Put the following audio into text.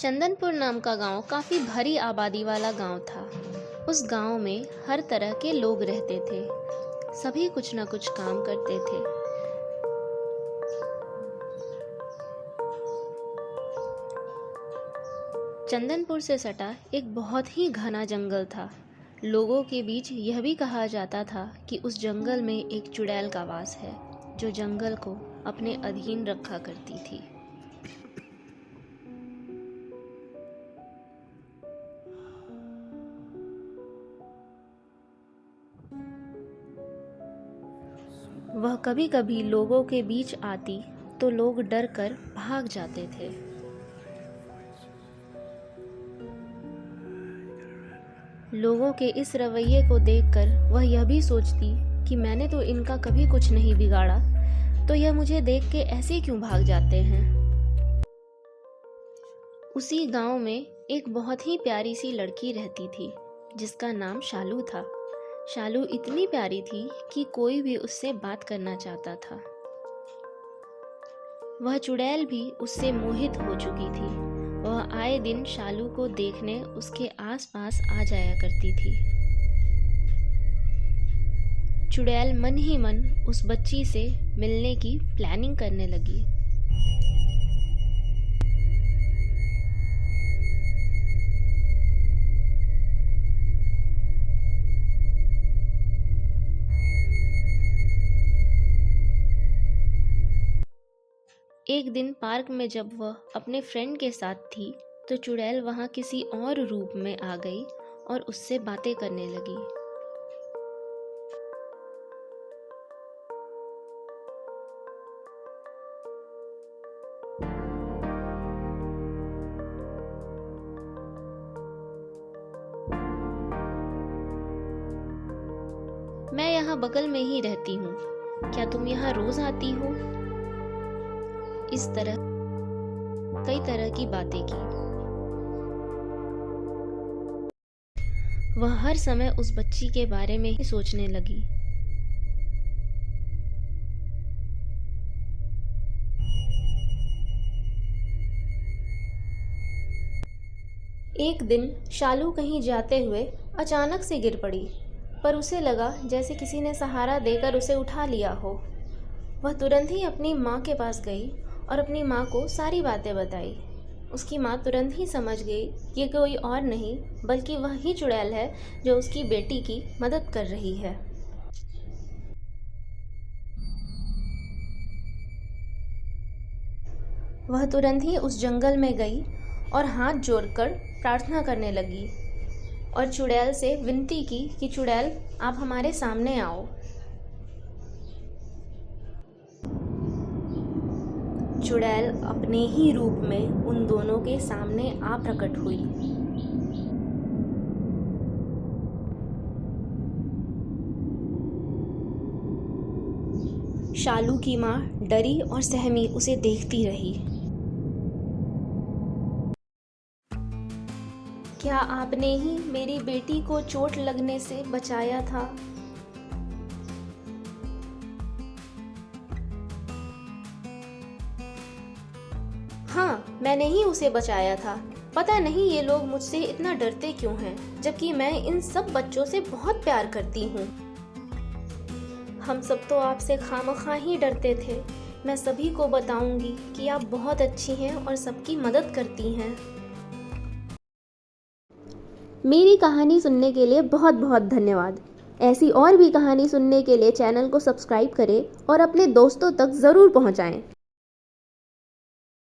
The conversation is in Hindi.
चंदनपुर नाम का गांव काफ़ी भारी आबादी वाला गांव था। उस गांव में हर तरह के लोग रहते थे। सभी कुछ न कुछ काम करते थे। चंदनपुर से सटा एक बहुत ही घना जंगल था। लोगों के बीच यह भी कहा जाता था कि उस जंगल में एक चुड़ैल का वास है, जो जंगल को अपने अधीन रखा करती थी। वह कभी कभी लोगों के बीच आती तो लोग डर कर भाग जाते थे। लोगों के इस रवैये को देखकर वह यह भी सोचती कि मैंने तो इनका कभी कुछ नहीं बिगाड़ा, तो यह मुझे देख के ऐसे क्यों भाग जाते हैं। उसी गांव में एक बहुत ही प्यारी सी लड़की रहती थी, जिसका नाम शालू था। शालू इतनी प्यारी थी कि कोई भी उससे बात करना चाहता था। वह चुड़ैल भी उससे मोहित हो चुकी थी। वह आए दिन शालू को देखने उसके आसपास आ जाया करती थी। चुड़ैल मन ही मन उस बच्ची से मिलने की प्लानिंग करने लगी। एक दिन पार्क में जब वह अपने फ्रेंड के साथ थी, तो चुड़ैल वहाँ किसी और रूप में आ गई और उससे बातें करने लगी। मैं यहाँ बगल में ही रहती हूँ, क्या तुम यहाँ रोज आती हो? इस तरह कई तरह की बातें की। वह हर समय उस बच्ची के बारे में ही सोचने लगी। एक दिन शालू कहीं जाते हुए अचानक से गिर पड़ी, पर उसे लगा जैसे किसी ने सहारा देकर उसे उठा लिया हो। वह तुरंत ही अपनी माँ के पास गई और अपनी माँ को सारी बातें बताई। उसकी माँ तुरंत ही समझ गई कि कोई और नहीं बल्कि वह ही चुड़ैल है, जो उसकी बेटी की मदद कर रही है। वह तुरंत ही उस जंगल में गई और हाथ जोड़कर प्रार्थना करने लगी और चुड़ैल से विनती की कि चुड़ैल, आप हमारे सामने आओ। चुड़ैल अपने ही रूप में उन दोनों के सामने आ प्रकट हुई। शालू की माँ डरी और सहमी उसे देखती रही। क्या आपने ही मेरी बेटी को चोट लगने से बचाया था? हाँ, मैंने ही उसे बचाया था। पता नहीं ये लोग मुझसे इतना डरते क्यों हैं, जबकि मैं इन सब बच्चों से बहुत प्यार करती हूँ। हम सब तो आपसे खामखा ही डरते थे। मैं सभी को बताऊंगी कि आप बहुत अच्छी हैं और सबकी मदद करती हैं। मेरी कहानी सुनने के लिए बहुत बहुत धन्यवाद। ऐसी और भी कहानी सुनने के लिए चैनल को सब्सक्राइब करें और अपने दोस्तों तक ज़रूर पहुँचाएं।